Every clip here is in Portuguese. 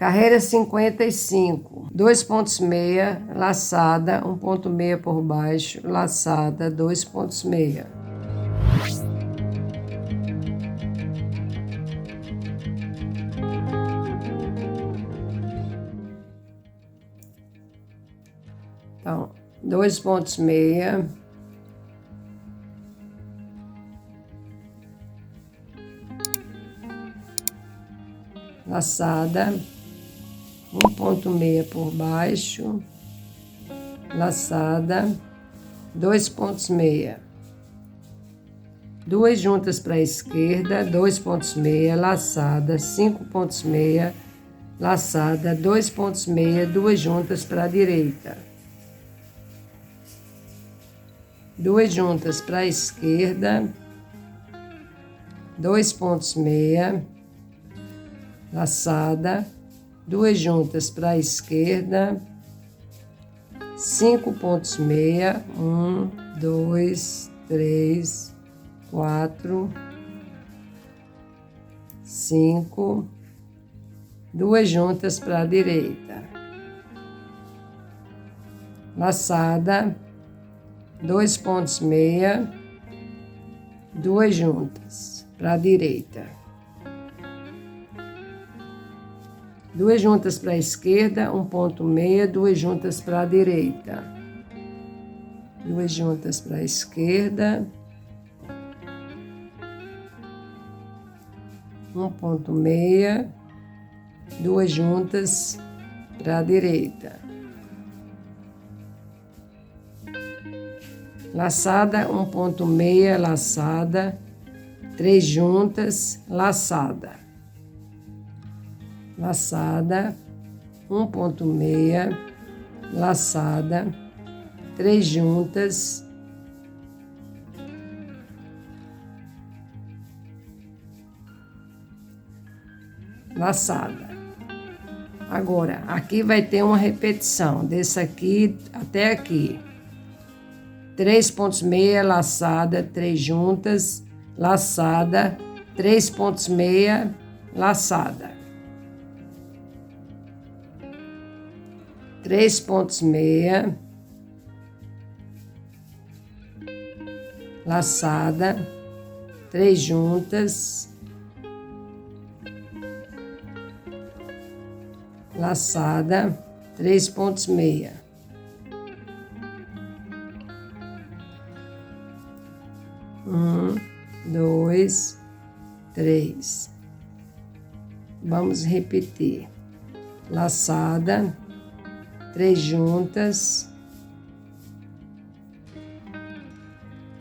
Carreira 55, 2 pontos meia, laçada, 1 ponto meia por baixo, laçada, 2 pontos meia. Então, 2 pontos meia. Laçada, 1 ponto meia por baixo, laçada, 2 pontos meia. 2 juntas para a esquerda, 2 pontos meia, laçada, 5 pontos meia, laçada, 2 pontos meia, 2 juntas para a direita. 2 juntas para a esquerda, 2 pontos meia, laçada, 2 juntas para a esquerda, 5 pontos meia, 1, 2, 3, 4, 5, 2 juntas para a direita, laçada, 2 pontos meia, 2 juntas para a direita. 2 juntas para a esquerda, 1 ponto meia, 2 juntas para a direita. 2 juntas para a esquerda. 1 ponto meia, 2 juntas para a direita. Laçada, 1 ponto meia, laçada, 3 juntas, laçada. Laçada, 1 ponto meia, laçada, 3 juntas, laçada. Agora, aqui vai ter uma repetição, desse aqui até aqui. 3 pontos meia, laçada, 3 juntas, laçada, 3 pontos meia, laçada. 3 pontos meia, laçada, 3 juntas, laçada, 3 pontos meia. Um, 2, 3. Vamos repetir. Laçada, 3 juntas,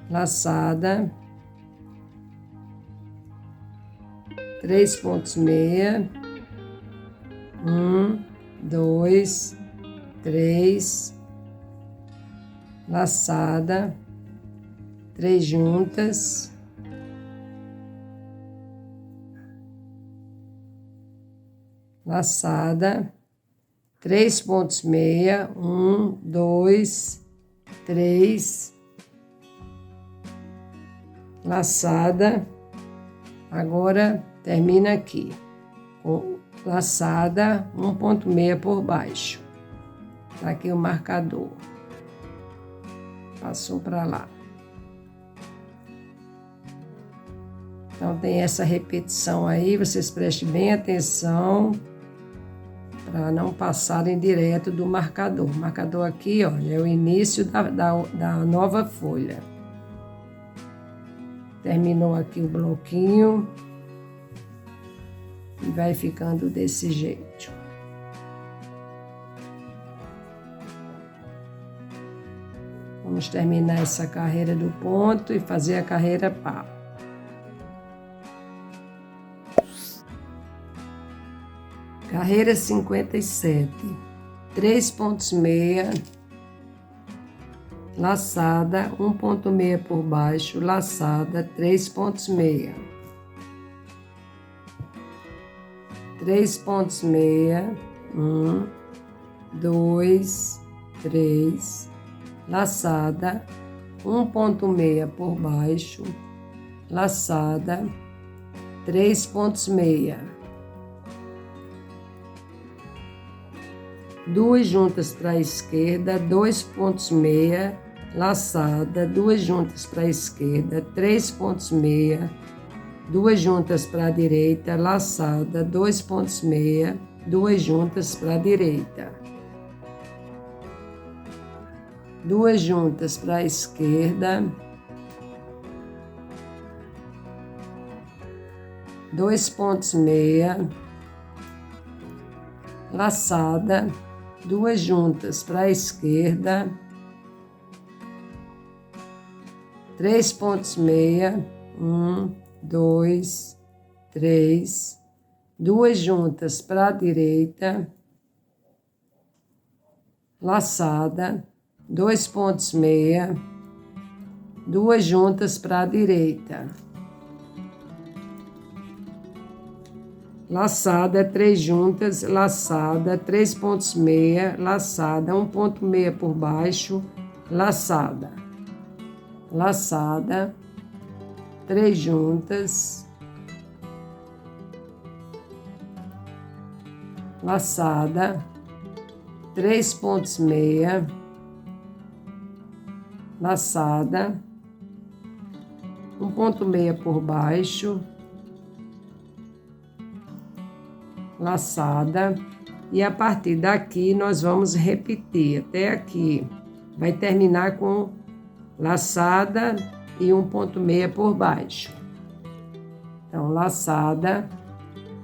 laçada, 3 pontos meia, 1, 2, 3, laçada, 3 juntas, laçada, 3 pontos meia, 1, 2, 3, laçada. Agora termina aqui, com laçada, 1 ponto meia por baixo. Tá aqui o marcador. Passou para lá. Então tem essa repetição aí, vocês prestem bem atenção para não passarem direto do marcador. O marcador aqui, ó, é o início da nova folha. Terminou aqui o bloquinho e vai ficando desse jeito. Vamos terminar essa carreira do ponto e fazer a carreira par. Carreira 57, 3 pontos meia, laçada, 1 ponto meia por baixo, laçada, 3 pontos meia. 3 pontos meia, 1, 2, 3, laçada, 1 ponto meia por baixo, laçada, 3 pontos meia. 2 juntas para a esquerda, 2 pontos meia, laçada, 2 juntas para a esquerda, 3 pontos meia, 2 juntas para a direita, laçada, 2 pontos meia, 2 juntas para a direita, 2 juntas para a esquerda, 2 pontos meia, laçada, 2 juntas para a esquerda, 3 pontos meia, 1, 2, 3, 2 juntas para a direita, laçada, 2 pontos meia, 2 juntas para a direita, laçada, 3 juntas, laçada, 3 pontos meia, laçada, 1 ponto meia por baixo, laçada, laçada, 3 juntas, laçada, 3 pontos meia, laçada, 1 ponto meia por baixo, laçada, e a partir daqui nós vamos repetir até aqui. Vai terminar com laçada e 1 ponto meia por baixo. Então, laçada,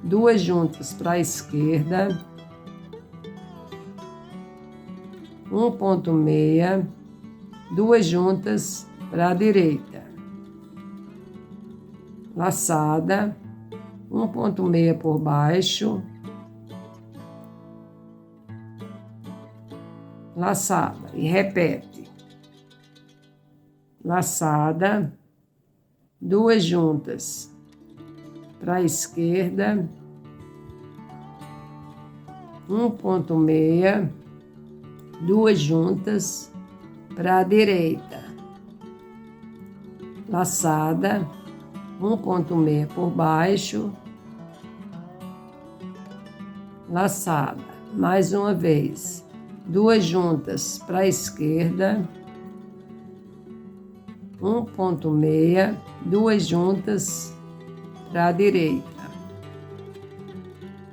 2 juntas para a esquerda, 1 ponto meia, 2 juntas para a direita, laçada, 1 ponto meia por baixo, laçada, e repete, laçada, 2 juntas para a esquerda, 1 ponto meia, 2 juntas para a direita, laçada, 1 ponto meia por baixo, laçada, mais uma vez, 2 juntas para a esquerda, 1 ponto meia, 2 juntas para a direita,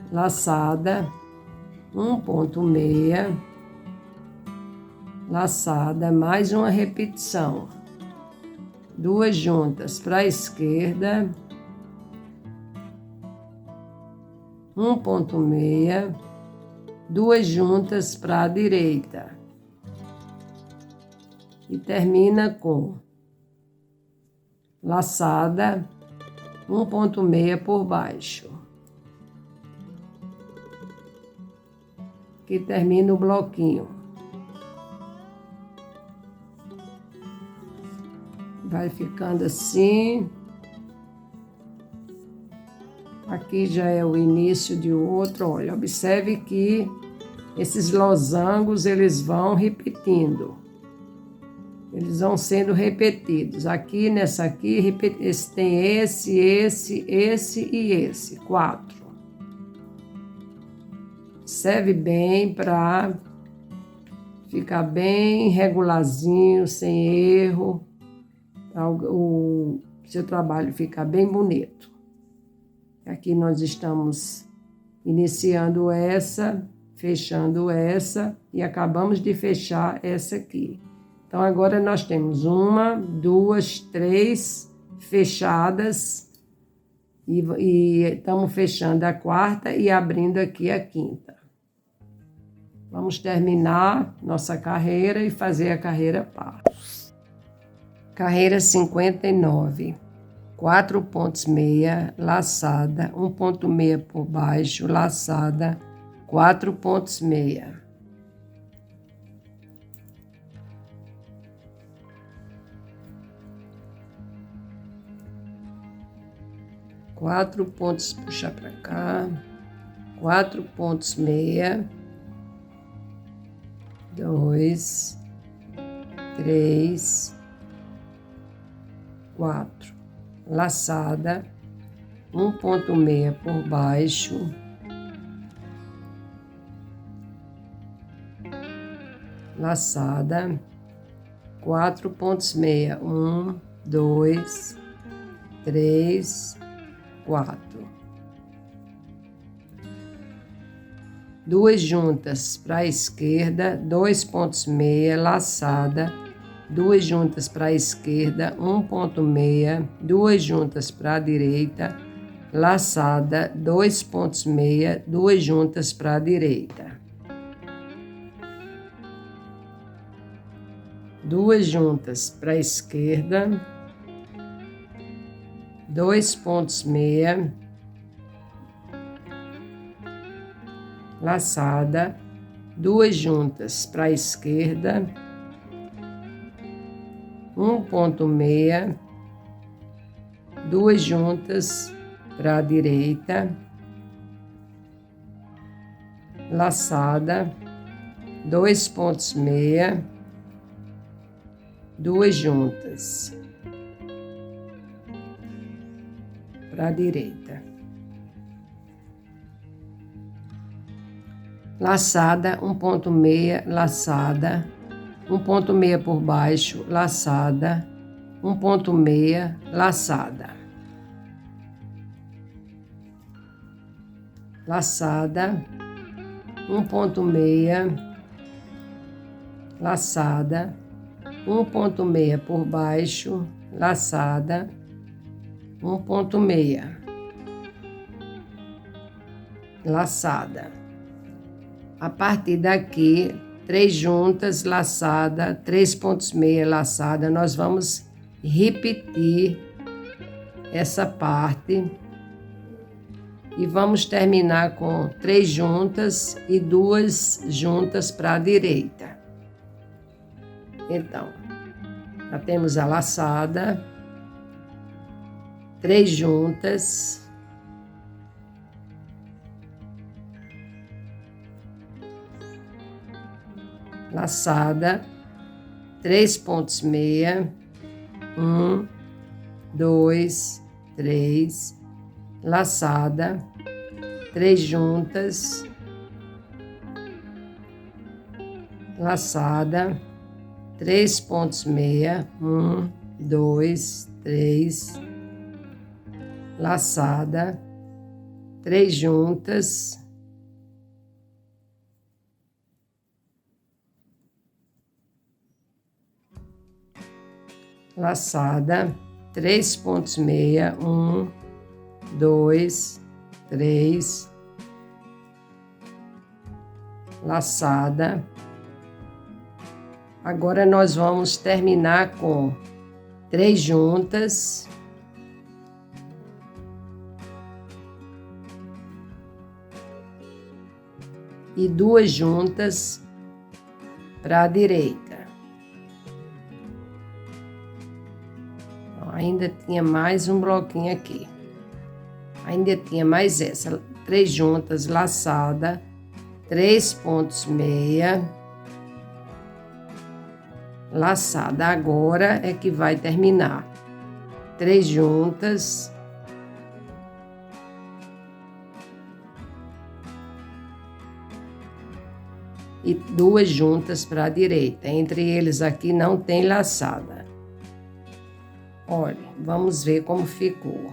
laçada, 1 ponto meia, laçada, mais uma repetição, 2 juntas para a esquerda, 1 ponto meia, 2 juntas para a direita, e termina com laçada, 1 ponto meia por baixo. Aqui termina o bloquinho. Vai ficando assim. Aqui já é o início de outro. Olha, observe que esses losangos, eles vão repetindo. Eles vão sendo repetidos. Aqui, nessa aqui, tem esse e esse. 4. Serve bem para ficar bem regularzinho, sem erro. O seu trabalho ficar bem bonito. Aqui nós estamos iniciando essa, fechando essa e acabamos de fechar essa aqui. Então, agora nós temos 1, 2, 3 fechadas e estamos fechando a 4ª e abrindo aqui a 5ª. Vamos terminar nossa carreira e fazer a carreira par. Carreira 59. 4 pontos meia, laçada, 1 ponto meia por baixo, laçada, 4 pontos meia. Quatro pontos, puxar para cá, 4 pontos meia, 2, 3, 4, laçada, 1 ponto meia por baixo, laçada, 4 pontos meia, 1, 2, 3, 4. 2 juntas para a esquerda, 2 pontos meia, laçada, 2 juntas para a esquerda, 1 ponto meia, 2 juntas para a direita, laçada, 2 pontos meia, 2 juntas para a direita. 2 juntas para a esquerda, 2 pontos meia, laçada, 2 juntas para a esquerda, 1 ponto meia, 2 juntas para a direita, laçada, 2 pontos meia, 2 juntas para a direita, laçada, 1 ponto meia, laçada, 1 ponto meia por baixo, laçada, 1 ponto meia, laçada, laçada, 1 ponto meia, laçada, 1 ponto meia por baixo, laçada, 1 ponto meia, laçada. A partir daqui, 3 juntas, laçada, 3 pontos meia, laçada, nós vamos repetir essa parte e vamos terminar com 3 juntas e 2 juntas para a direita. Então, já temos a laçada, 3 juntas, laçada, 3 pontos meia, 1, 2, 3, laçada, 3 juntas, laçada, 3 pontos meia, 1, 2, 3, laçada, 3 juntas, laçada, 3 pontos meia, 1, 2, 3, laçada. Agora nós vamos terminar com 3 juntas, e 2 juntas para a direita. Ainda tinha mais um bloquinho aqui. Ainda tinha mais essa. 3 juntas, laçada, 3 pontos meia, laçada. Agora é que vai terminar. 3 juntas, e 2 juntas para a direita. Entre eles aqui não tem laçada. Olha, vamos ver como ficou.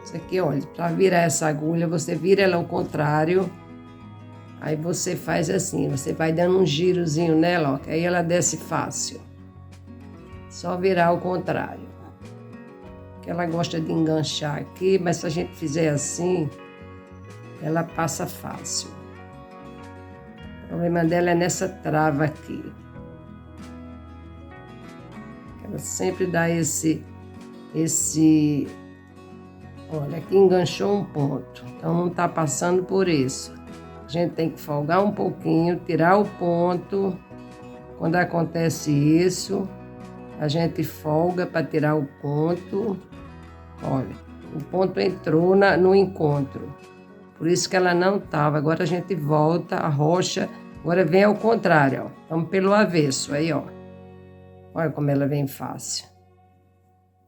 Isso aqui, olha, para virar essa agulha, você vira ela ao contrário. Aí você faz assim, você vai dando um girozinho nela, ó, que aí ela desce fácil. Só virar ao contrário. Que ela gosta de enganchar aqui, mas se a gente fizer assim, ela passa fácil. O problema dela é nessa trava aqui. Ela sempre dá esse... Olha, aqui enganchou um ponto, então não tá passando por isso. A gente tem que folgar um pouquinho, tirar o ponto. Quando acontece isso, a gente folga para tirar o ponto. Olha, o ponto entrou no encontro. Por isso que ela não estava. Agora a gente volta, a rocha. Agora vem ao contrário, ó. Vamos pelo avesso, aí, ó. Olha como ela vem fácil.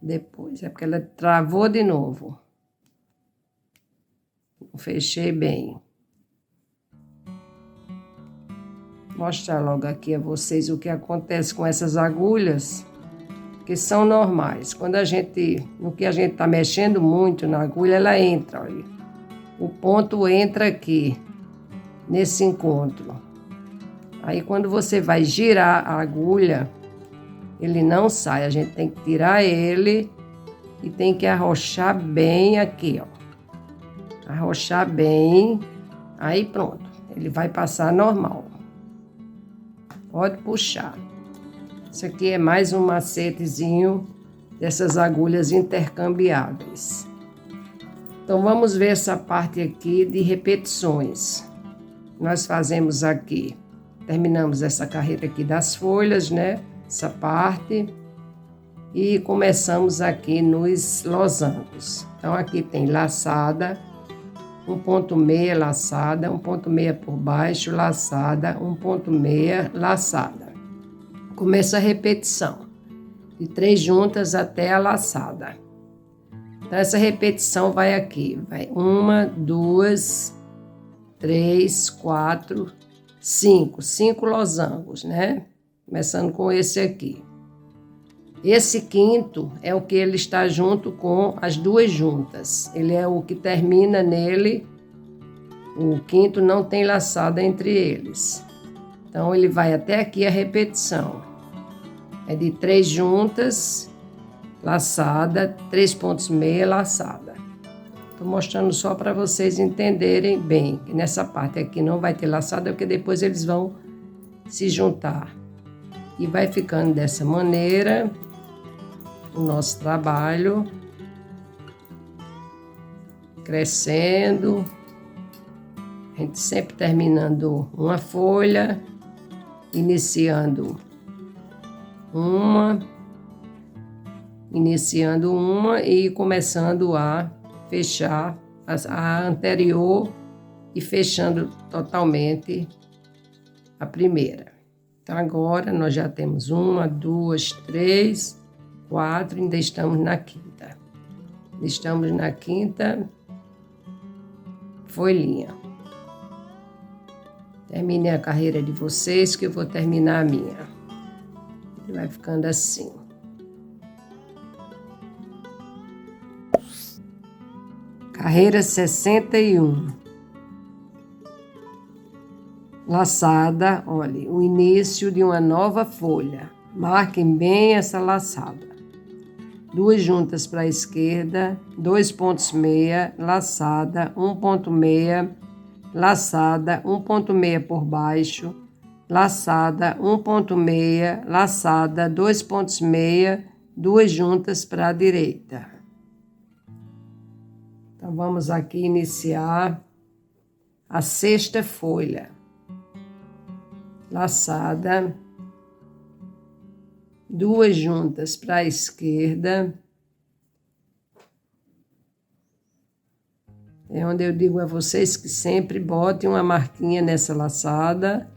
Depois, é porque ela travou de novo. fechei bem. Vou mostrar logo aqui a vocês o que acontece com essas agulhas, que são normais. No que a gente está mexendo muito na agulha, ela entra, olha. O ponto entra aqui, nesse encontro. Aí quando você vai girar a agulha, ele não sai. A gente tem que tirar ele e tem que arrochar bem aqui, ó. Arrochar bem, aí pronto. Ele vai passar normal. Pode puxar. Isso aqui é mais um macetezinho dessas agulhas intercambiáveis. Então, vamos ver essa parte aqui de repetições. Nós fazemos aqui, terminamos essa carreira aqui das folhas, né? Essa parte. E começamos aqui nos losangos. Então, aqui tem laçada, 1,6 laçada, 1,6 por baixo, laçada, 1,6 laçada. Começa a repetição, de 3 juntas até a laçada. Então, essa repetição vai aqui, vai 1, 2, 3, 4, 5. 5 losangos, né? Começando com esse aqui. Esse quinto é o que ele está junto com as 2 juntas. Ele é o que termina nele. O quinto não tem laçada entre eles. Então, ele vai até aqui a repetição. É de 3 juntas, laçada, 3,6 laçada. Estou mostrando só para vocês entenderem bem. Que nessa parte aqui não vai ter laçada, porque depois eles vão se juntar. E vai ficando dessa maneira o nosso trabalho, crescendo, a gente sempre terminando uma folha, iniciando uma e começando a fechar a anterior e fechando totalmente a primeira. Então, agora nós já temos 1, 2, 3, 4, ainda estamos na quinta. Estamos na quinta folhinha. Terminei a carreira de vocês, que eu vou terminar a minha. Ele vai ficando assim. Carreira 61. Laçada, olha, o início de uma nova folha. Marquem bem essa laçada. 2 juntas para a esquerda, 2,6, laçada, 1,6, laçada, 1,6 por baixo, laçada, 1,6, laçada, 2,6, 2 juntas para a direita. Então, vamos aqui iniciar a 6ª folha. Laçada, 2 juntas para a esquerda. É onde eu digo a vocês que sempre botem uma marquinha nessa laçada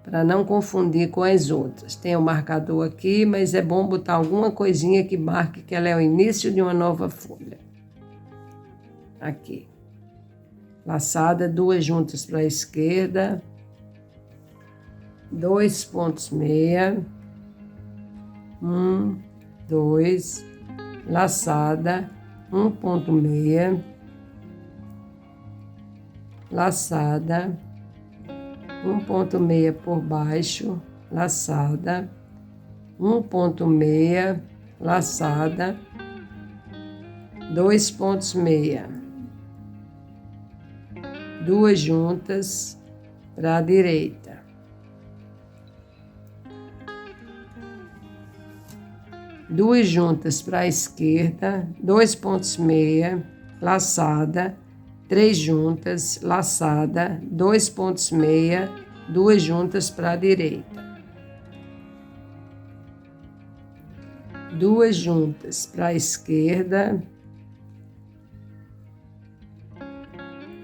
para não confundir com as outras. Tem o marcador aqui, mas é bom botar alguma coisinha que marque que ela é o início de uma nova folha. Aqui. Laçada, 2 juntas para a esquerda. 2,6. 1, 2, laçada, 1,6, laçada, 1,6 por baixo, laçada, 1,6, laçada, 2,6, 2 juntas para a direita. 2 juntas para a esquerda, 2,6, laçada, 3 juntas, laçada, 2,6, 2 juntas para a direita. 2 juntas para a esquerda,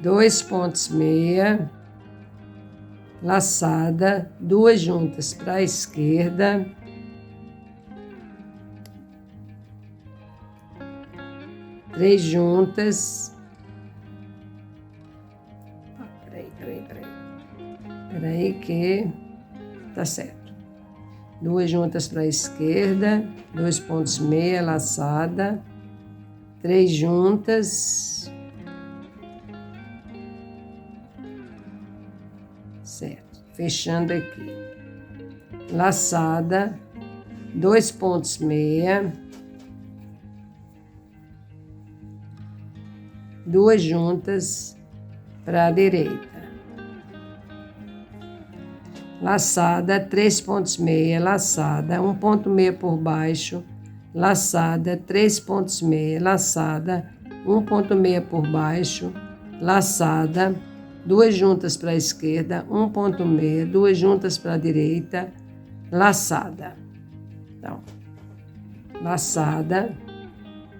2,6, laçada, 2 juntas para a esquerda, 3 juntas, Espera aí que tá certo. 2 juntas para a esquerda, 2 pontos meia, laçada, 3 juntas, certo, fechando aqui, laçada, 2 pontos meia, 2 juntas para a direita. Laçada, 3 pontos meia, laçada, 1 ponto meia por baixo, laçada, 3 pontos meia, laçada, 1 ponto meia por baixo, laçada, 2 juntas para a esquerda, 1 ponto meia, 2 juntas para a direita, laçada. Então, laçada,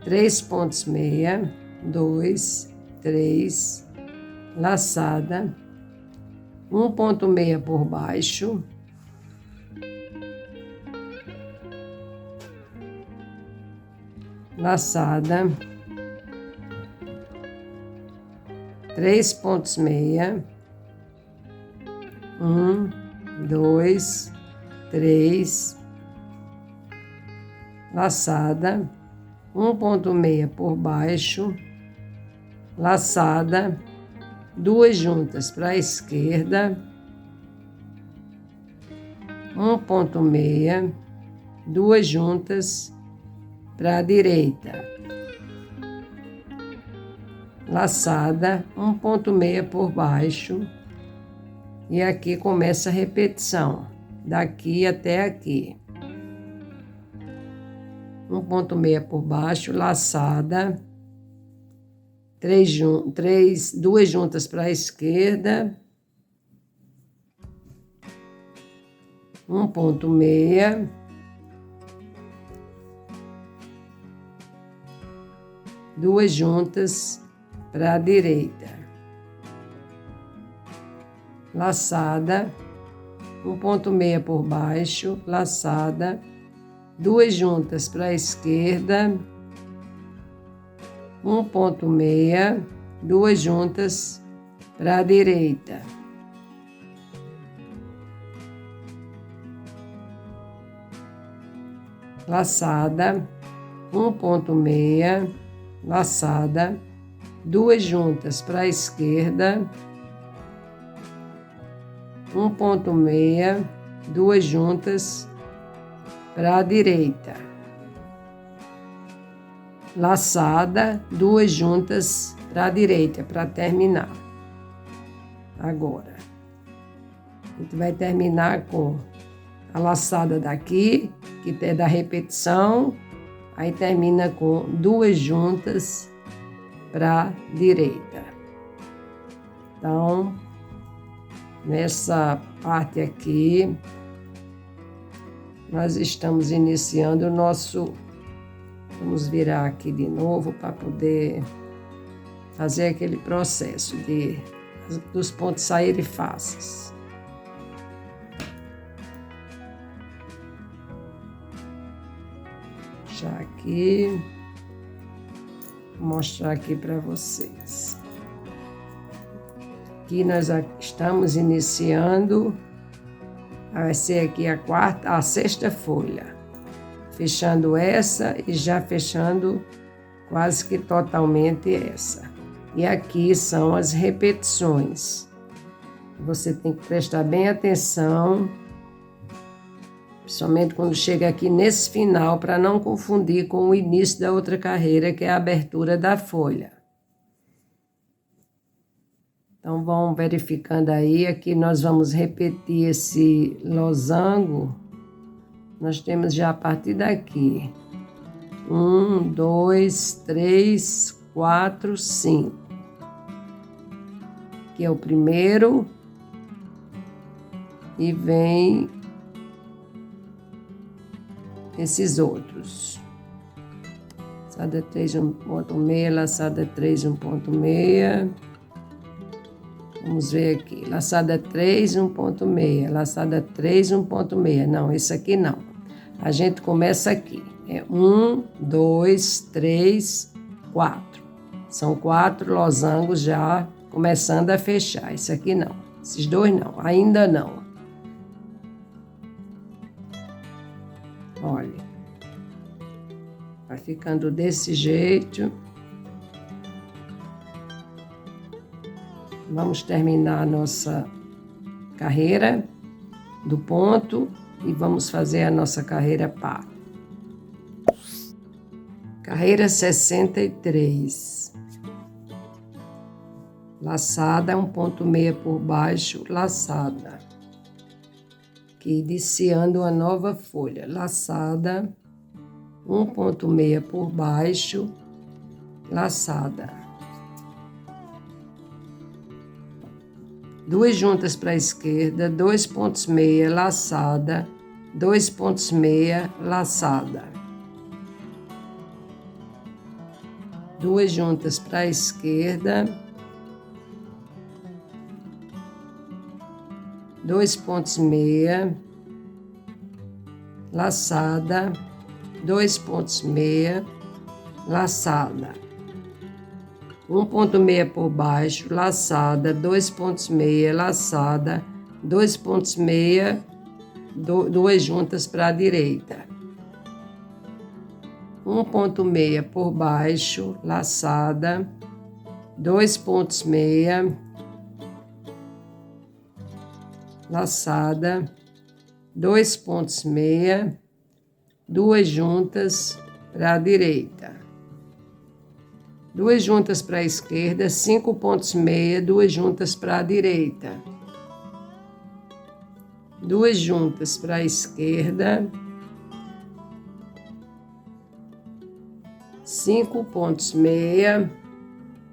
3 pontos meia, 2, 3, laçada, 1 ponto meia por baixo, laçada, 3 pontos meia, 1, 2, 3, laçada, 1 ponto meia por baixo, laçada, 2 juntas para a esquerda, 1 ponto meia, 2 juntas para a direita, laçada, 1 ponto meia por baixo, e aqui começa a repetição, daqui até aqui. 1 ponto meia por baixo, laçada, 2 juntas para a esquerda, 1 ponto meia, 2 juntas para a direita, laçada, 1 ponto meia por baixo, laçada, 2 juntas para a esquerda, 1 ponto meia, 2 juntas para a direita, laçada, 1 ponto meia, laçada, 2 juntas para a esquerda, 1 ponto meia, 2 juntas para a direita, laçada, 2 juntas para a direita, para terminar. Agora, a gente vai terminar com a laçada daqui, que é da repetição, aí termina com 2 juntas para a direita. Então, nessa parte aqui, nós estamos iniciando o nosso... Vamos virar aqui de novo para poder fazer aquele processo dos pontos saírem fáceis. Já aqui, vou mostrar aqui para vocês. Aqui nós estamos iniciando, vai ser aqui a sexta folha. Fechando essa e já fechando quase que totalmente essa. E aqui são as repetições. Você tem que prestar bem atenção, principalmente quando chega aqui nesse final, para não confundir com o início da outra carreira, que é a abertura da folha. Então, vão verificando aí. Aqui nós vamos repetir esse losango. Nós temos já a partir daqui. 1, 2, 3, 4, 5. Aqui é o primeiro. E vem esses outros. Laçada 3, 1 ponto meia, laçada 3, 1 ponto meia. Vamos ver aqui. Laçada 3, 1 ponto meia, laçada 3, 1 ponto meia. Não, esse aqui não. A gente começa aqui. É 1, 2, 3, 4. São 4 losangos já começando a fechar. Isso aqui não. Esses dois não, ainda não. Olha, vai ficando desse jeito. Vamos terminar a nossa carreira do ponto e vamos fazer a nossa carreira par. Carreira 63. Laçada, 1,6 por baixo, laçada. Aqui iniciando uma nova folha. Laçada, 1,6 por baixo, laçada. 2 juntas para a esquerda, 2 pontos meia, laçada, 2 pontos meia, laçada. 2 juntas para a esquerda, 2 pontos meia, laçada, 2 pontos meia, laçada. 1,6 por baixo, laçada, 2 pontos meia, laçada, 2 pontos meia, 2 juntas para a direita. 1,6 por baixo, laçada, 2 pontos meia, laçada, 2 pontos meia, 2 juntas para a direita. 2 juntas para a esquerda, 5 pontos meia, 2 juntas para a direita. 2 juntas para a esquerda, 5 pontos meia,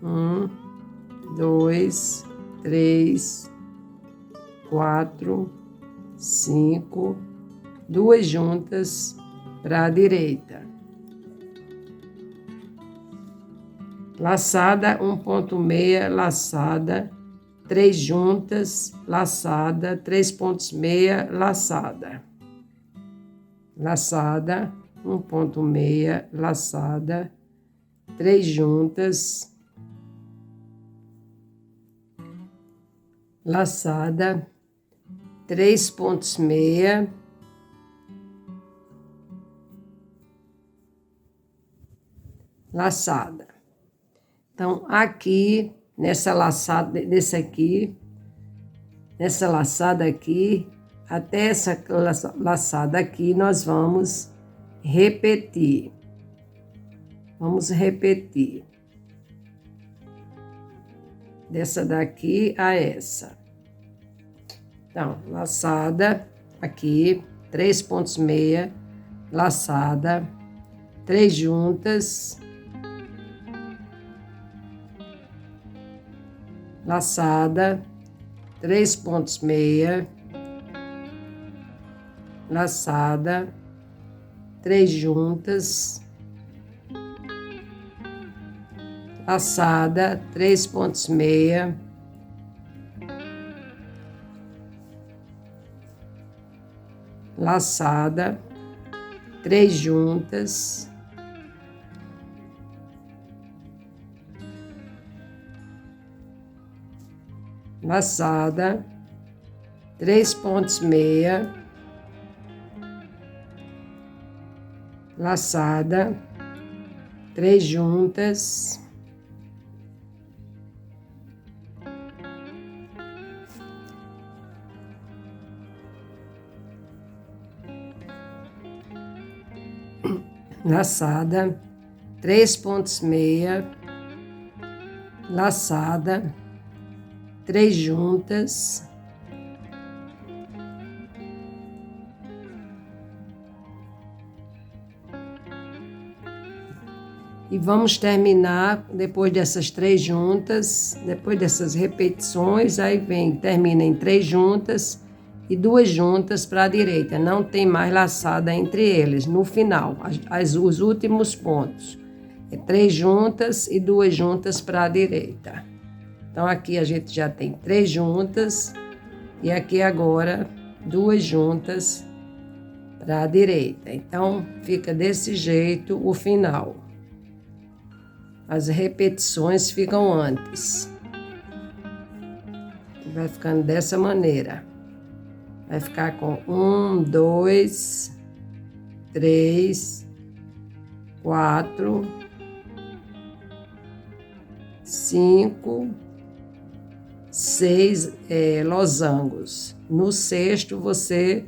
1, 2, 3, 4, 5, 2 juntas para a direita. Laçada, 1,6, laçada, 3 juntas, laçada, 3 pontos meia, laçada. Laçada, 1,6, laçada, 3 juntas, laçada, 3 pontos meia, laçada. Então, aqui, nessa laçada, nessa laçada aqui, até essa laçada aqui, nós vamos repetir. Vamos repetir. Dessa daqui a essa. Então, laçada aqui, 3 pontos meia, laçada, 3 juntas, laçada, 3 pontos meia, laçada, 3 juntas, laçada, 3 pontos meia, laçada, 3 juntas, laçada, 3 pontos meia, laçada, 3 juntas, laçada, 3 pontos meia, laçada, 3 juntas, e vamos terminar depois dessas 3 juntas, depois dessas repetições, aí termina em 3 juntas e 2 juntas para a direita, não tem mais laçada entre eles, no final, os últimos pontos, é 3 juntas e 2 juntas para a direita. Então, aqui a gente já tem 3 juntas e aqui agora 2 juntas para a direita. Então, fica desse jeito o final. As repetições ficam antes. vai ficando dessa maneira. Vai ficar com 1, 2, 3, 4, 5, 6 losangos. No sexto, você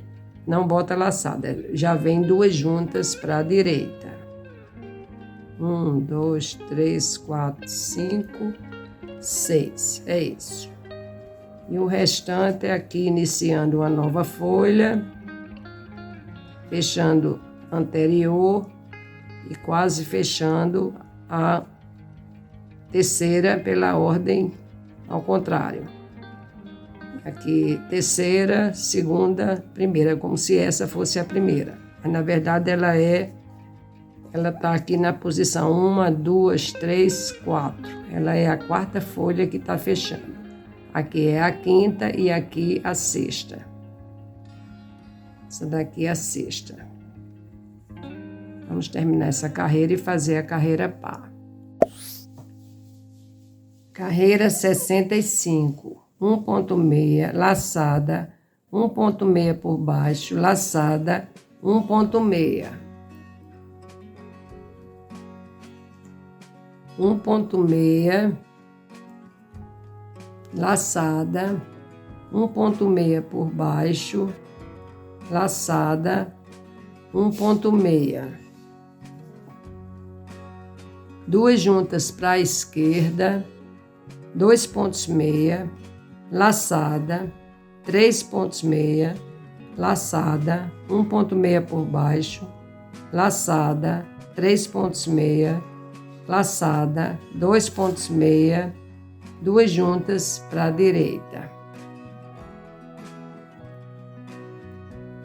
não bota laçada, já vem 2 juntas para a direita. 1, 2, 3, 4, 5, 6. É isso. E o restante é aqui iniciando uma nova folha, fechando a anterior e quase fechando a terceira pela ordem ao contrário. Aqui, terceira, segunda, primeira, como se essa fosse a primeira. Mas, na verdade, ela está aqui na posição 1, 2, 3, 4. Ela é a quarta folha que está fechando. Aqui é a quinta e aqui a sexta. Essa daqui é a sexta. Vamos terminar essa carreira e fazer a carreira par. Carreira 65, 1,6, laçada, 1,6 por baixo, laçada, 1,6. 1,6, laçada, 1,6 por baixo, laçada, 1,6. 2 juntas para a esquerda, 2 pontos meia, laçada, 3 pontos meia, laçada, 1,6 por baixo, laçada, 3 pontos meia, laçada, 2 pontos meia, 2 juntas para a direita.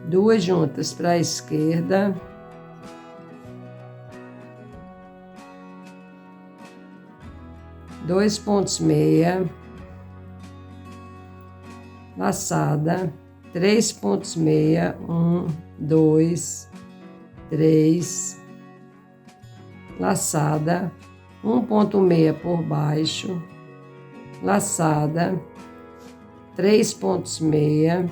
2 juntas para a esquerda, 2 pontos meia, laçada, 3 pontos meia, 1, 2, 3, laçada, 1,6 por baixo, laçada, 3 pontos meia,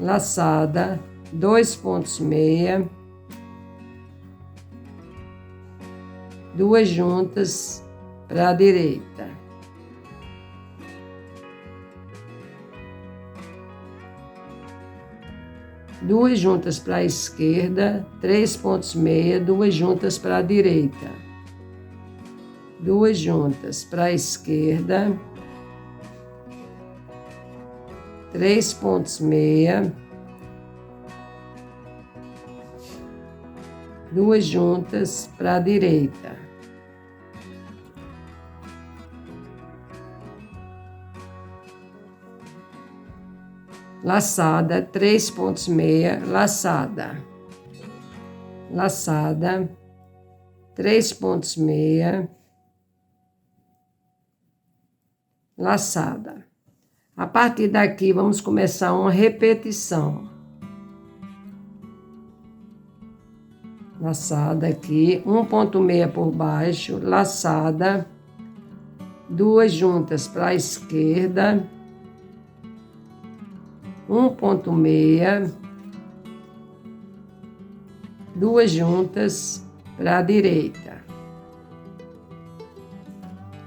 laçada, 2 pontos meia, 2 juntas para a direita. Duas juntas para a esquerda, 3 pontos meia, 2 juntas para a direita. 2 juntas para a esquerda, 3 pontos meia, 2 juntas para a direita. Laçada, 3 pontos meia, laçada. Laçada, 3 pontos meia, laçada. A partir daqui, vamos começar uma repetição. Laçada aqui, 1,6 por baixo, laçada, 2 juntas para a esquerda, 1,6, 2 juntas para a direita.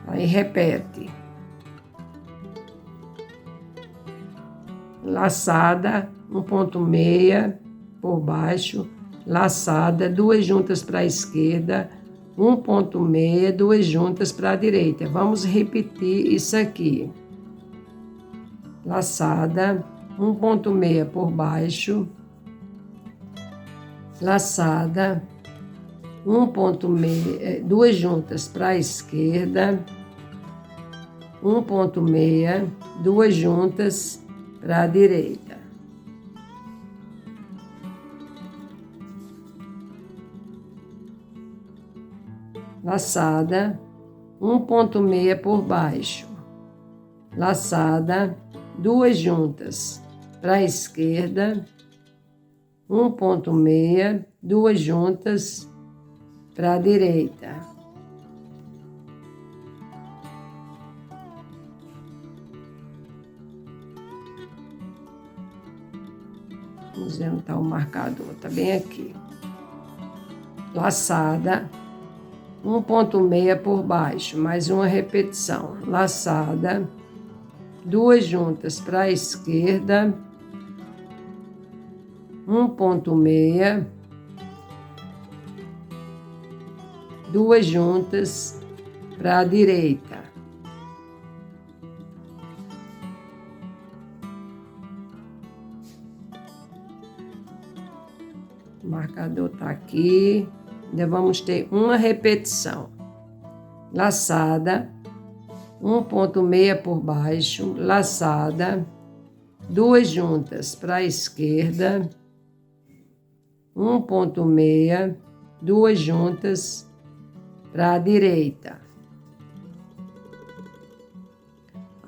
Aí repete. Laçada, 1,6 por baixo, laçada, 2 juntas para a esquerda, 1,6, 2 juntas para a direita. Vamos repetir isso aqui. Laçada, 1,6 por baixo, laçada, 1,6, 2 juntas para a esquerda, 1,6, 2 juntas para a direita. Laçada, 1,6 por baixo, laçada, 2 juntas para a esquerda, 1,6, 2 juntas para a direita. Vamos ver onde está o marcador. Está bem aqui. Laçada. 1,6 por baixo. Mais uma repetição. Laçada. 2 juntas para a esquerda. 1,6. 2 juntas para a direita. O marcador está aqui. Ainda vamos ter uma repetição. Laçada, 1,6 por baixo, laçada, 2 juntas para a esquerda, 1,6, 2 juntas para a direita.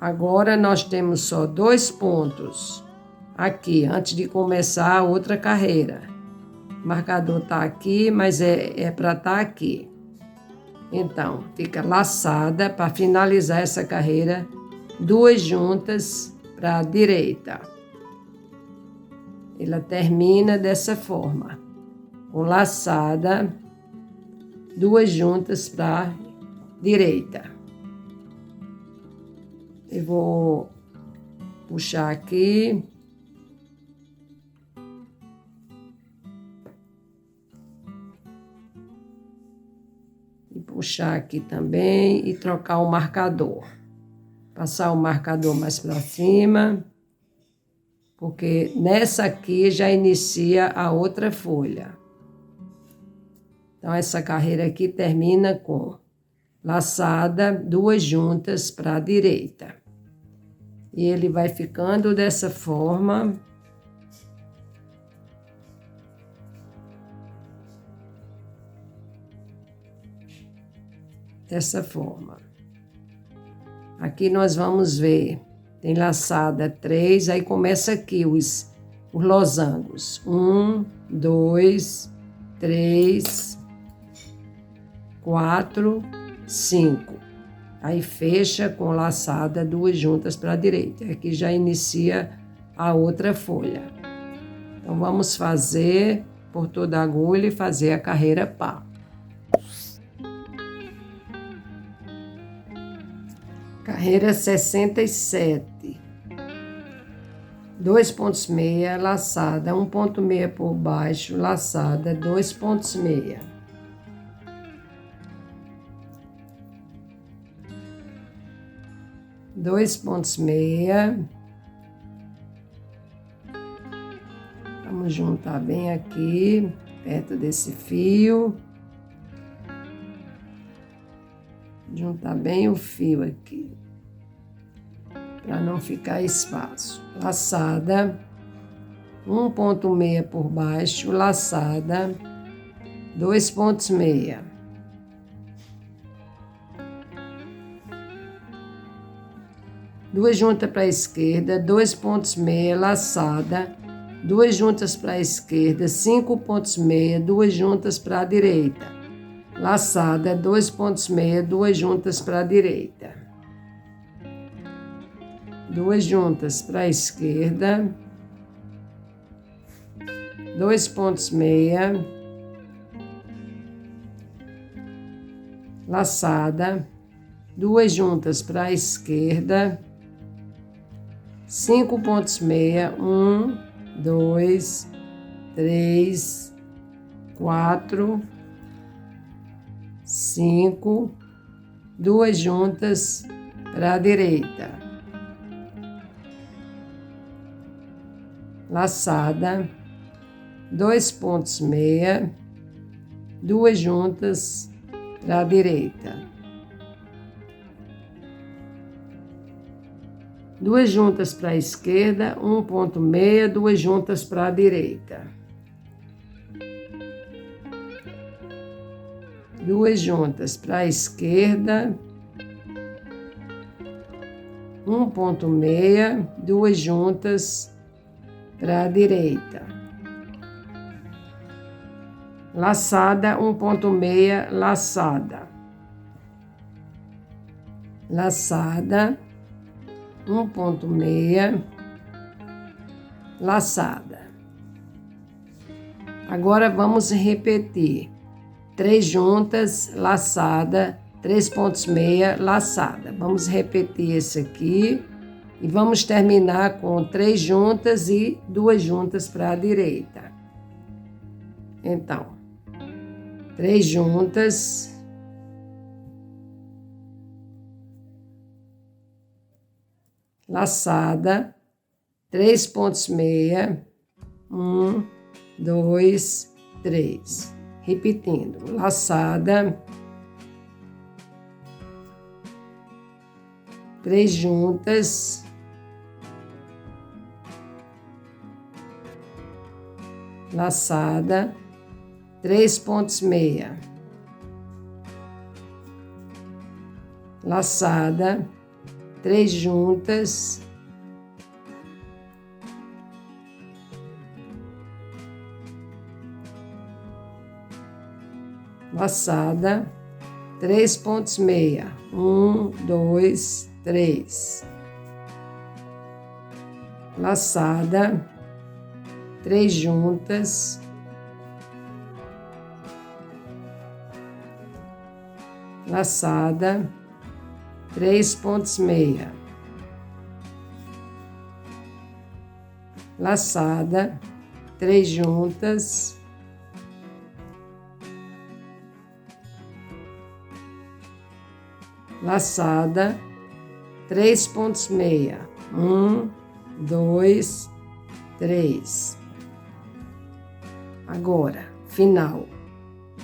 Agora nós temos só 2 pontos aqui, antes de começar a outra carreira. O marcador está aqui, mas é para estar aqui. Então, fica laçada para finalizar essa carreira, 2 juntas para a direita. Ela termina dessa forma, com laçada, 2 juntas para a direita. Eu vou puxar aqui. E puxar aqui também e trocar o marcador. Passar o marcador mais para cima, porque nessa aqui já inicia a outra folha. Então, essa carreira aqui termina com laçada, 2 juntas para a direita. E ele vai ficando dessa forma. Dessa forma. Aqui nós vamos ver, tem laçada 3, aí começa aqui os losangos. 1, 2, 3, 4, 5. Aí fecha com laçada 2 juntas para a direita. Aqui já inicia a outra folha. Então vamos fazer por toda a agulha e fazer a carreira par. Carreira 67. 2 pontos meia, laçada, 1,6 por baixo, laçada, 2 pontos meia. Dois pontos meia. Vamos juntar bem aqui, perto desse fio. Juntar bem o fio aqui, para não ficar espaço. Laçada, 1,6 por baixo, laçada, 2 pontos meia. Duas juntas para a esquerda, 2 pontos meia, laçada, 2 juntas para a esquerda, 5 pontos meia, 2 juntas para a direita. Laçada, 2 pontos meia, 2 juntas para a direita. 2 juntas para a esquerda. 2 pontos meia. Laçada, 2 juntas para a esquerda. 5 pontos meia. 1, 2, 3, 4, 5, 2 juntas para a direita. Laçada, 2 pontos meia, 2 juntas para a direita. 2 juntas para a esquerda, 1 ponto meia, 2 juntas para a direita. 2 juntas para a esquerda, 1 ponto meia, 2 juntas para a direita. Laçada, 1 ponto meia, laçada. Laçada, 1 ponto meia, laçada. Agora vamos repetir. 3 juntas, laçada, 3 pontos meia, laçada. Vamos repetir esse aqui e vamos terminar com 3 juntas e 2 juntas para a direita. Então, 3 juntas, laçada, 3 pontos meia, 1, 2, 3. Repetindo, laçada, 3 juntas, laçada, 3 pontos meia, laçada, 3 juntas, laçada, 3 pontos meia, 1, 2, 3, laçada, 3 juntas, laçada, 3 pontos meia, laçada, 3 juntas, laçada, 3 pontos meia, 1, 2, 3. Agora, final,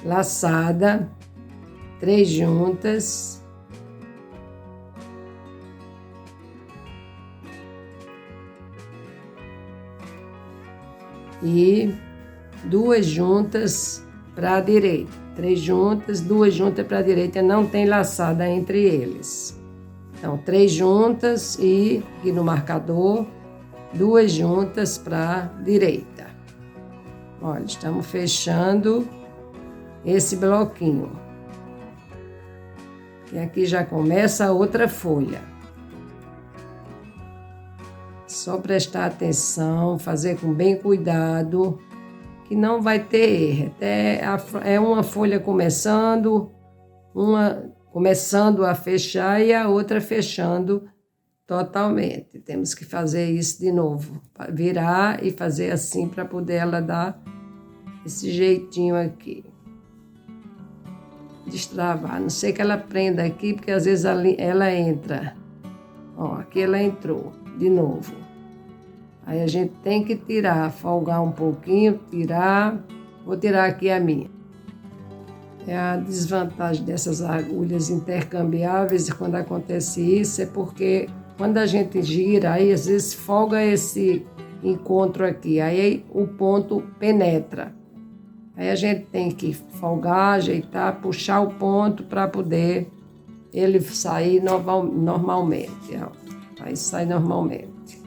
laçada, 3 juntas, e 2 juntas para a direita. 3 juntas, 2 juntas para a direita, não tem laçada entre eles. Então, 3 juntas e aqui no marcador, 2 juntas para a direita. Olha, estamos fechando esse bloquinho. E aqui já começa a outra folha. Só prestar atenção, fazer com bem cuidado, que não vai ter erro. É uma folha começando, uma começando a fechar e a outra fechando totalmente. Temos que fazer isso de novo, virar e fazer assim para poder ela dar esse jeitinho aqui. Destravar, não sei que ela prenda aqui, porque às vezes ela entra. Ó, aqui ela entrou de novo. Aí a gente tem que tirar, folgar um pouquinho, tirar. Vou tirar aqui a minha. É a desvantagem dessas agulhas intercambiáveis, e quando acontece isso, é porque quando a gente gira, aí às vezes folga esse encontro aqui, aí o ponto penetra. Aí a gente tem que folgar, ajeitar, puxar o ponto para poder ele sair normalmente. Ó. Aí sai normalmente.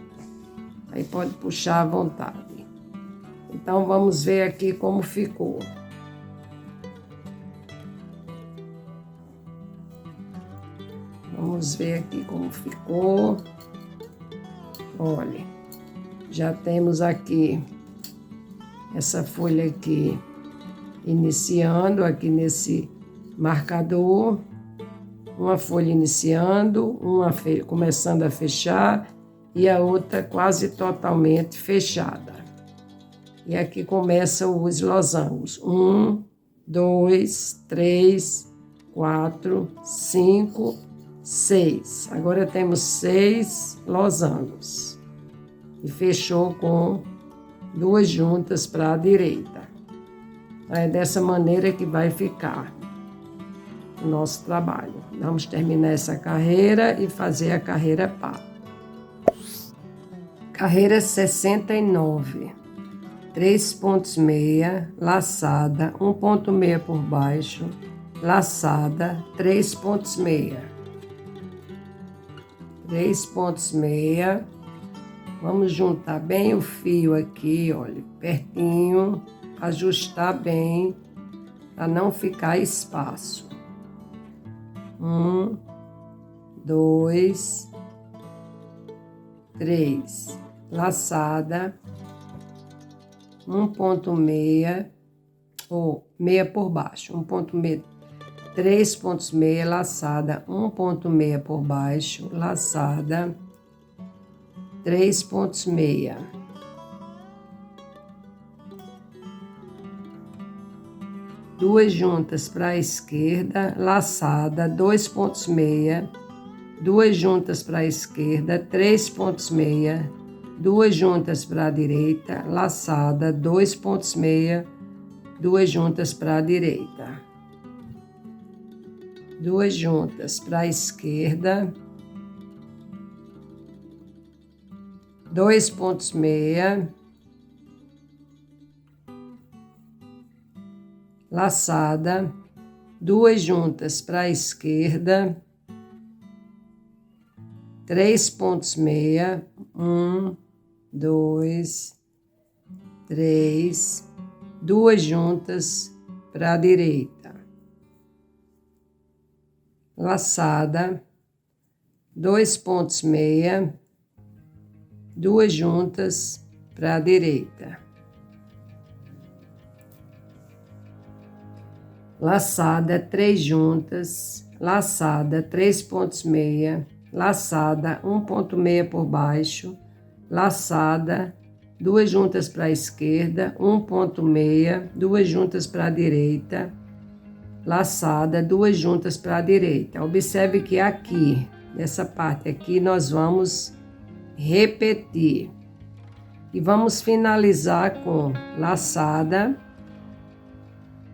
Aí pode puxar à vontade. Então vamos ver aqui como ficou. Vamos ver aqui como ficou. Olha, já temos aqui essa folha aqui iniciando aqui nesse marcador, uma folha iniciando, uma começando a fechar e a outra quase totalmente fechada. E aqui começam os losangos. 1, 2, 3, 4, 5, 6. Agora temos 6 losangos. E fechou com 2 juntas para a direita. É dessa maneira que vai ficar o nosso trabalho. Vamos terminar essa carreira e fazer a carreira par. Carreira 69. 3 pontos meia, laçada, 1 ponto meia por baixo, laçada, 3 pontos meia. 3 pontos meia. Vamos juntar bem o fio aqui, olha, pertinho. Ajustar bem, para não ficar espaço. 1, 2, 3. Laçada. 1,6 ou meia por baixo, 1,6, 3 pontos meia, laçada, 1,6 por baixo, laçada, 3 pontos meia. Duas juntas para a esquerda, laçada, 2 pontos meia, duas juntas para a esquerda, 3 pontos meia, duas juntas para a direita, laçada, 2 pontos meia, duas juntas para a direita. Duas juntas para a esquerda, 2 pontos meia, laçada, duas juntas para a esquerda, 3 pontos meia, 1, 2, 3, duas juntas para a direita, laçada, 2 pontos meia, duas juntas para a direita, laçada, 3 juntas, laçada, 3 pontos meia, laçada, 1 ponto meia por baixo, laçada, duas juntas para a esquerda, 1 ponto meia, duas juntas para a direita, laçada, duas juntas para a direita. Observe que aqui, nessa parte aqui, nós vamos repetir e vamos finalizar com laçada,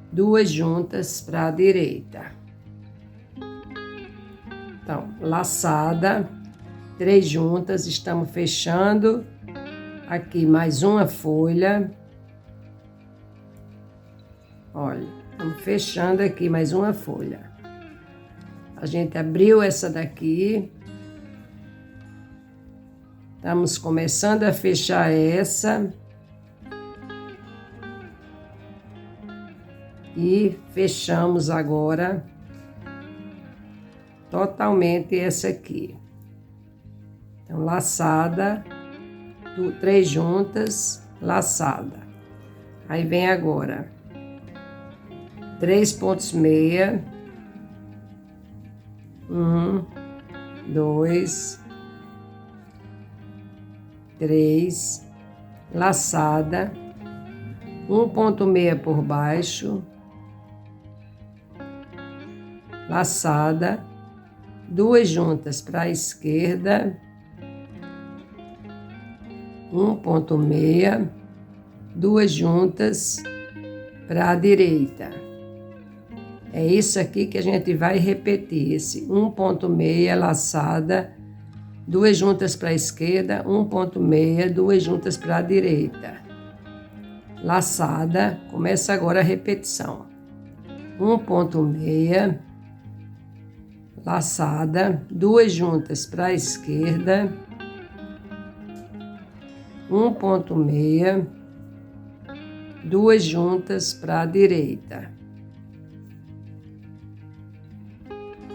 duas juntas para a direita. Então, laçada, 3 juntas, estamos fechando aqui mais uma folha. Olha, estamos fechando aqui mais uma folha. A gente abriu essa daqui. Estamos começando a fechar essa. E fechamos agora totalmente essa aqui. Então, laçada, 3 juntas, laçada. Aí vem agora 3 pontos meia, 1, 2, 3, laçada, 1 ponto meia por baixo, laçada, duas juntas para a esquerda, 1 ponto meia, duas juntas para a direita. É isso aqui que a gente vai repetir, esse 1 ponto meia, laçada, duas juntas para a esquerda, 1 ponto meia, duas juntas para a direita. Laçada, começa agora a repetição. 1 ponto meia, laçada, duas juntas para a esquerda, 1 ponto meia, duas juntas para a direita.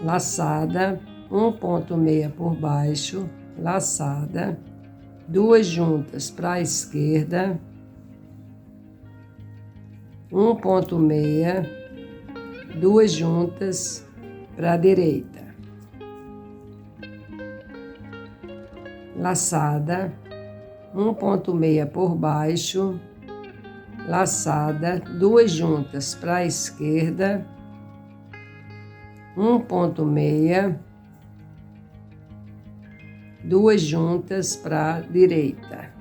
Laçada, 1 ponto meia por baixo, laçada, duas juntas para a esquerda, 1 ponto meia, duas juntas para a direita. Laçada, 1 ponto meia por baixo, laçada, duas juntas para a esquerda, 1 ponto meia, duas juntas para a direita.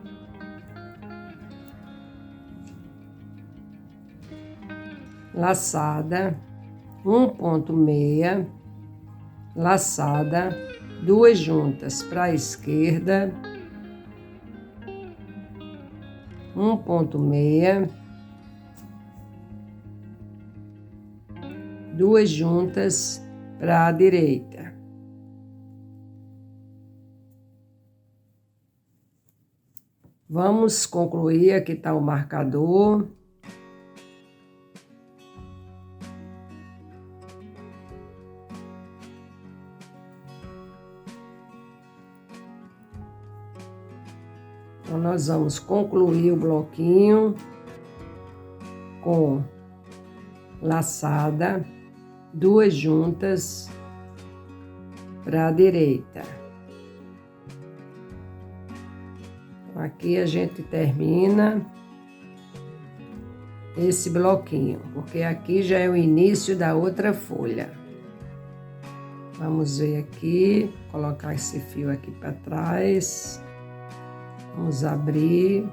Laçada, 1 ponto meia, laçada, duas juntas para a esquerda, 1 ponto meia, duas juntas para a direita. Vamos concluir, aqui está o marcador. Então, nós vamos concluir o bloquinho. com laçada, 2 juntas para a direita. Aqui a gente termina esse bloquinho, porque aqui já é o início da outra folha. Vamos ver aqui, colocar esse fio aqui para trás. Vamos abrir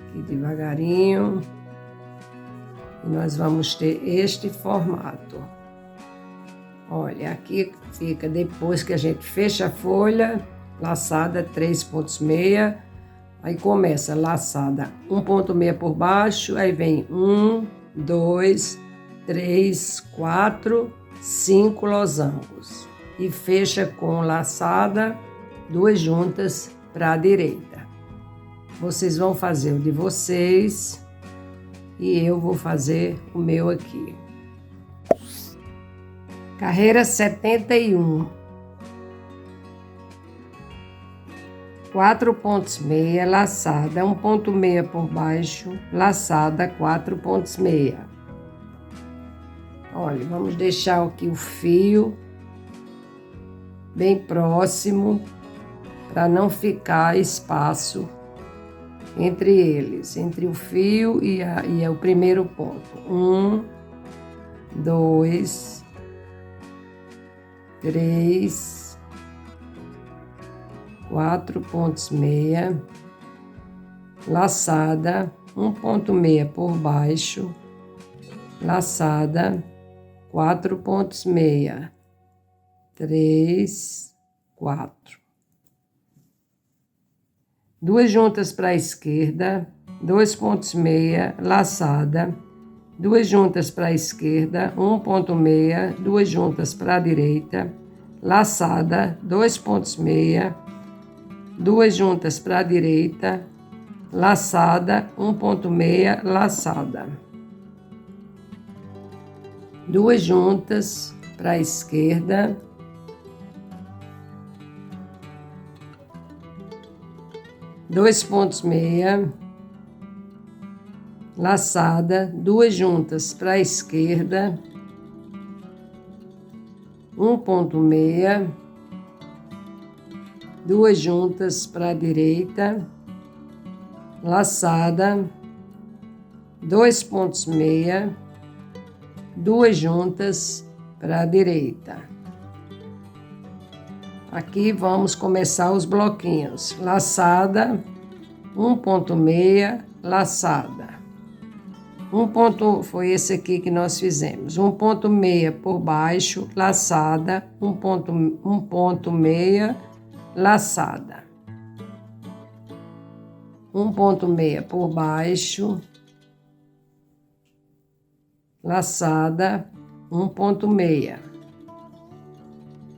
aqui devagarinho. E nós vamos ter este formato. Olha, aqui fica depois que a gente fecha a folha, laçada 3 pontos meia, aí começa laçada 1 ponto meia por baixo, aí vem 1, 2, 3, 4, 5 losangos e fecha com laçada, 2 juntas para a direita. Vocês vão fazer o de vocês e eu vou fazer o meu aqui. Carreira 71. 4 pontos meia, laçada 1 ponto meia por baixo, laçada 4 pontos meia. Olha, vamos deixar aqui o fio bem próximo para não ficar espaço entre eles, entre o fio e o primeiro ponto. 1, 2, 3, 4 pontos meia, laçada 1 ponto meia por baixo, laçada 4 pontos meia, 3, 4. 2 juntas para a esquerda, 2 pontos meia, laçada, 2 juntas para a esquerda, 1 ponto meia, 2 juntas para a direita, laçada, 2 pontos meia, 2 juntas para a direita, laçada, 1 ponto meia, laçada. 2 juntas para a esquerda, 2 pontos meia, laçada, 2 juntas para a esquerda, 1 ponto meia, 2 juntas para a direita, laçada, 2 pontos meia, 2 juntas para a direita. Aqui vamos começar os bloquinhos. Laçada, 1 ponto meia, laçada. Foi esse aqui que nós fizemos. 1 ponto meia por baixo, laçada, 1 ponto meia, laçada. 1 ponto meia por baixo, laçada, 1 ponto meia.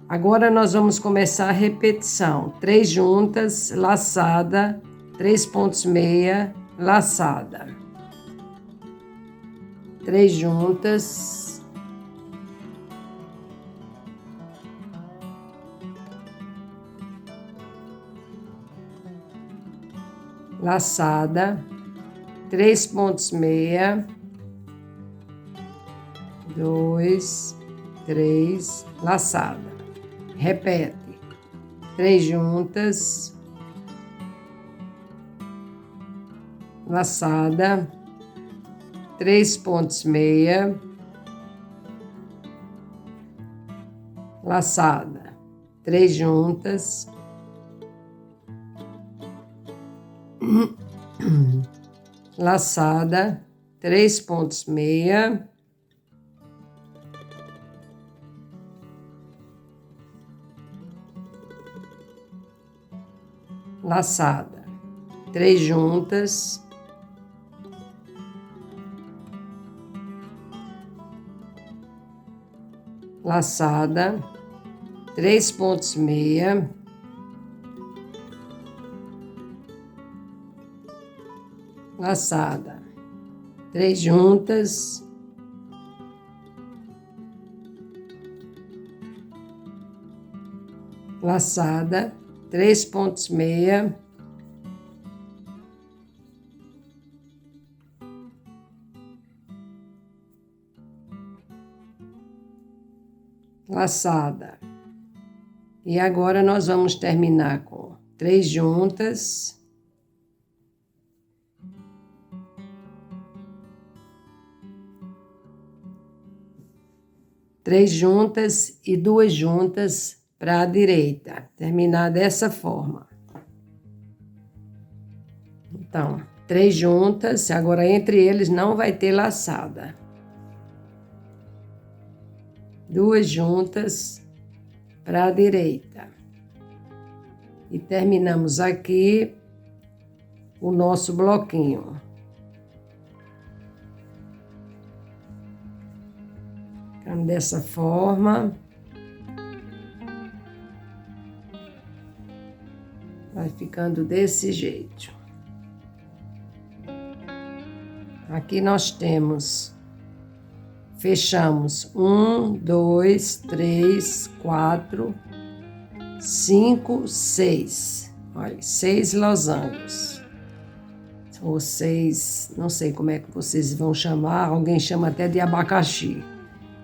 Agora nós vamos começar a repetição. 3 juntas, laçada, 3 pontos meia, laçada. 3 juntas, laçada, 3 pontos meia, 2, 3, laçada. Repete. 3 juntas, laçada, 3 pontos meia, laçada, 3 juntas, laçada, 3 pontos meia, laçada, 3 juntas, laçada, 3 pontos meia, laçada, 3 juntas, laçada, 3 pontos meia, laçada. E agora nós vamos terminar com 3 juntas. Três juntas e 2 juntas para a direita. Terminar dessa forma. Então, 3 juntas, agora entre eles não vai ter laçada. 2 juntas para a direita. E terminamos aqui o nosso bloquinho. Ficando dessa forma. Vai ficando desse jeito. Aqui nós temos, fechamos 1, 2, 3, 4, 5, 6. Olha, 6 losangos. Ou 6, não sei como é que vocês vão chamar, alguém chama até de abacaxi.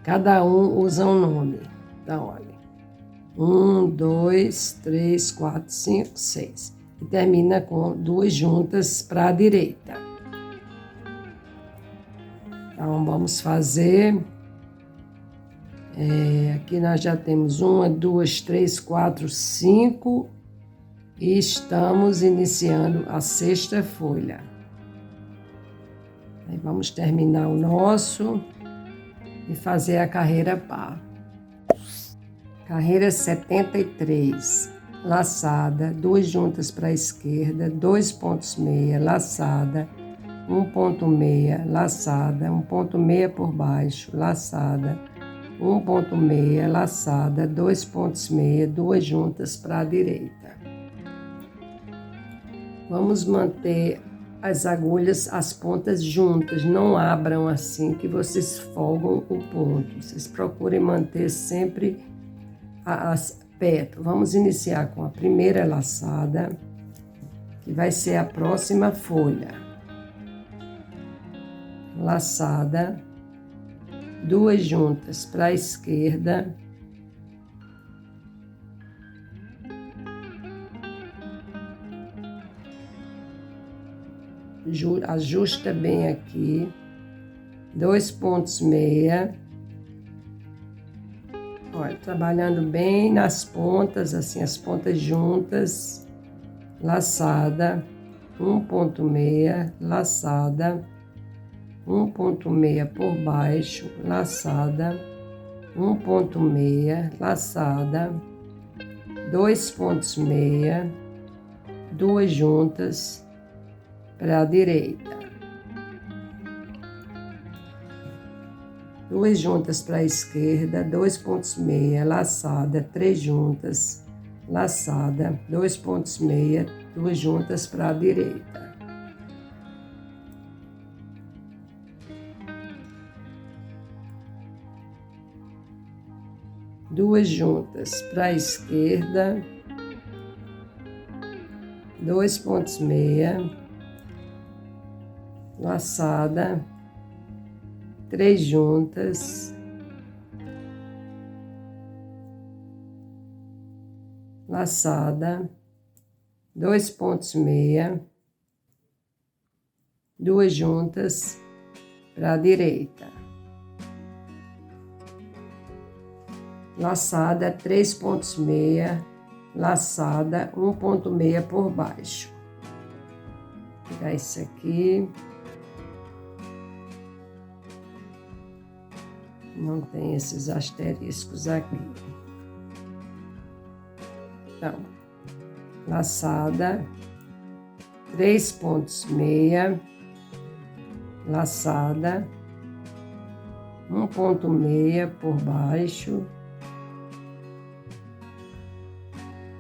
Cada um usa um nome. Então, olha. 1, 2, 3, 4, 5, 6. E termina com 2 juntas para a direita. Então, vamos fazer. Aqui nós já temos 1, 2, 3, 4, 5. E estamos iniciando a 6ª folha. Aí vamos terminar o nosso e fazer a carreira par. Carreira 73, laçada, 2 juntas para a esquerda, 2 pontos meia, laçada, 1 ponto meia, laçada, 1 ponto meia por baixo, laçada, 1 ponto meia, laçada, 2 pontos meia, 2 juntas para a direita. Vamos manter as agulhas, as pontas juntas, não abram assim que vocês folgam o ponto. Vocês procurem manter sempre perto. Vamos iniciar com a primeira laçada, que vai ser a próxima folha. Laçada, 2 juntas para a esquerda, ajusta bem aqui, 2 pontos meia. Olha, trabalhando bem nas pontas, assim, as pontas juntas, laçada, 1 ponto meia, laçada, 1 ponto meia por baixo, laçada, 1 ponto meia, laçada, 2 pontos meia, 2 juntas para a direita. 2 juntas para a esquerda, 2 pontos meia, laçada, 3 juntas, laçada, 2 pontos meia, 2 juntas para a direita. Duas juntas para a esquerda, 2 pontos meia, laçada, 3 juntas, laçada, 2 pontos meia, 2 juntas para a direita, laçada, 3 pontos meia, laçada, 1 ponto meia por baixo. Vou pegar isso aqui. Não tem esses asteriscos aqui. Então, laçada, 3 pontos meia, laçada, 1 ponto meia por baixo,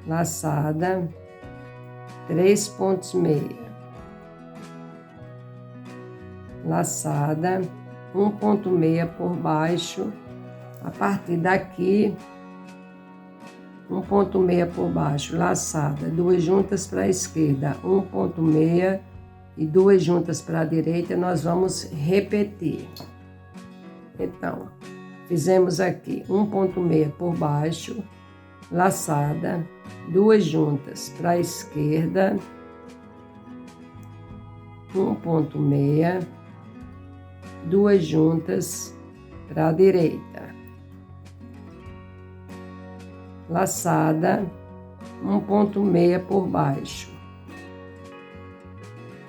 laçada, 3 pontos meia, laçada, 1 ponto meia por baixo. A partir daqui, 1 ponto meia por baixo, laçada, 2 juntas para a esquerda, 1 ponto meia e 2 juntas para a direita. Nós vamos repetir. Então, Fizemos aqui 1,6 por baixo, laçada, 2 juntas para a esquerda, 1,6, 2 juntas para a direita, laçada, 1,6 por baixo,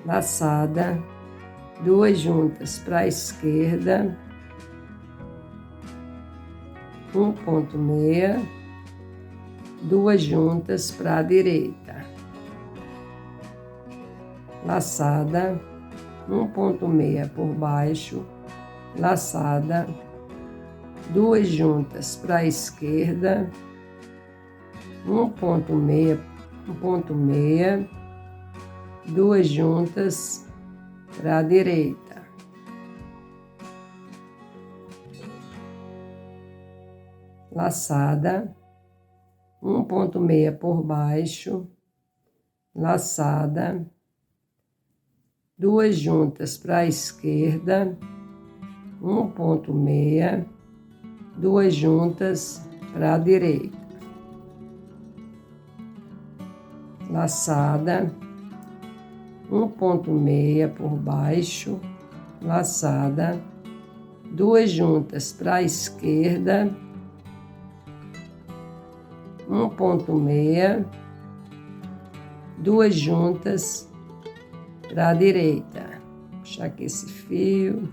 laçada, 2 juntas para a esquerda, 1,6, 2 juntas para a direita, laçada, 1,6 por baixo, laçada, 2 juntas para a esquerda, 1,6, 2 juntas para a direita, laçada, 1,6 por baixo, laçada, 2 juntas para a esquerda, 1,6, 2 juntas para a direita, laçada, 1,6 por baixo, laçada, 2 juntas para a esquerda, 1,6, 2 juntas para a direita. Puxar aqui esse fio.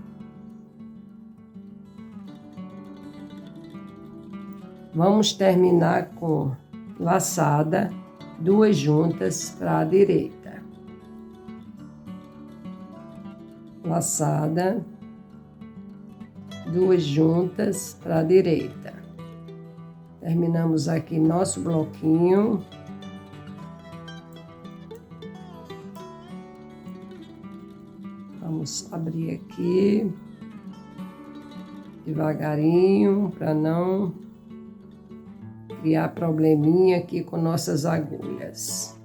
Vamos terminar com laçada, 2 juntas para a direita. Laçada, 2 juntas para a direita. Terminamos aqui nosso bloquinho. Vamos abrir aqui devagarinho para não criar probleminha aqui com nossas agulhas.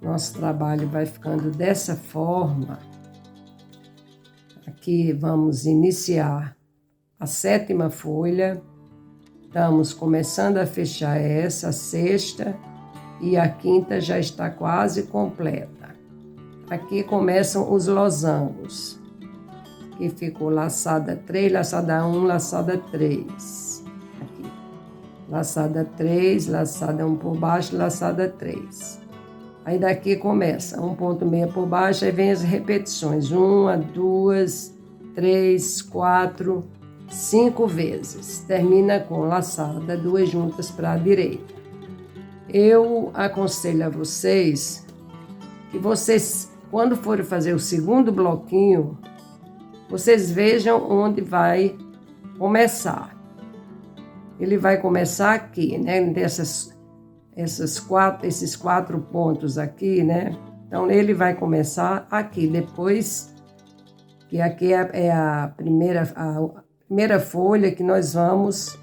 Nosso trabalho vai ficando dessa forma. Aqui vamos iniciar a 7ª folha. Estamos começando a fechar essa, a 6ª, e a 5ª já está quase completa. Aqui começam os losangos. Aqui ficou laçada 3, laçada 1, laçada 3. Aqui. Laçada 3, laçada 1 por baixo, laçada 3. Aí daqui começa 1,6 por baixo, aí vem as repetições. 1, 2, 3, 4, 5 vezes. Termina com laçada, 2 juntas para a direita. Eu aconselho a vocês que vocês, quando forem fazer o segundo bloquinho, vocês vejam onde vai começar. Ele vai começar aqui, né? Esses 4 pontos aqui, né? Então, ele vai começar aqui, depois que aqui é a primeira folha que nós vamos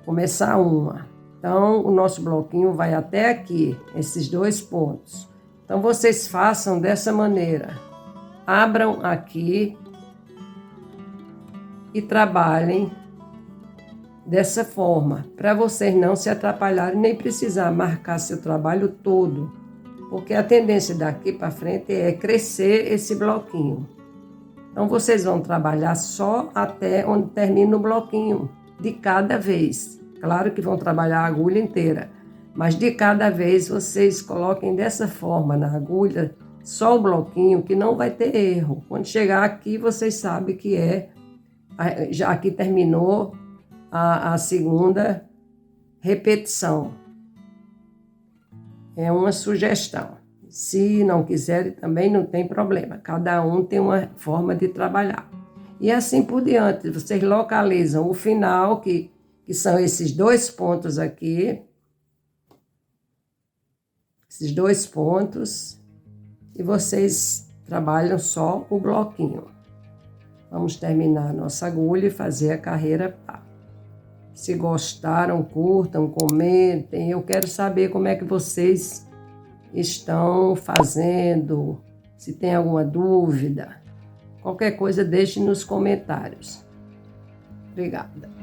começar uma. Então, o nosso bloquinho vai até aqui, esses 2 pontos. Então, vocês façam dessa maneira. Abram aqui e trabalhem dessa forma, para vocês não se atrapalharem nem precisar marcar seu trabalho todo, porque a tendência daqui para frente é crescer esse bloquinho. Então, vocês vão trabalhar só até onde termina o bloquinho, de cada vez. Claro que vão trabalhar a agulha inteira, mas de cada vez vocês coloquem dessa forma na agulha, só o bloquinho, que não vai ter erro. Quando chegar aqui, vocês sabem que já aqui terminou a segunda repetição. É uma sugestão. Se não quiserem, também não tem problema. Cada um tem uma forma de trabalhar. E assim por diante, vocês localizam o final, que são esses 2 pontos aqui. Esses 2 pontos. E vocês trabalham só o bloquinho. Vamos terminar a nossa agulha e fazer a carreira pá. Se gostaram, curtam, comentem. Eu quero saber como é que vocês estão fazendo, se tem alguma dúvida. Qualquer coisa, deixe nos comentários. Obrigada.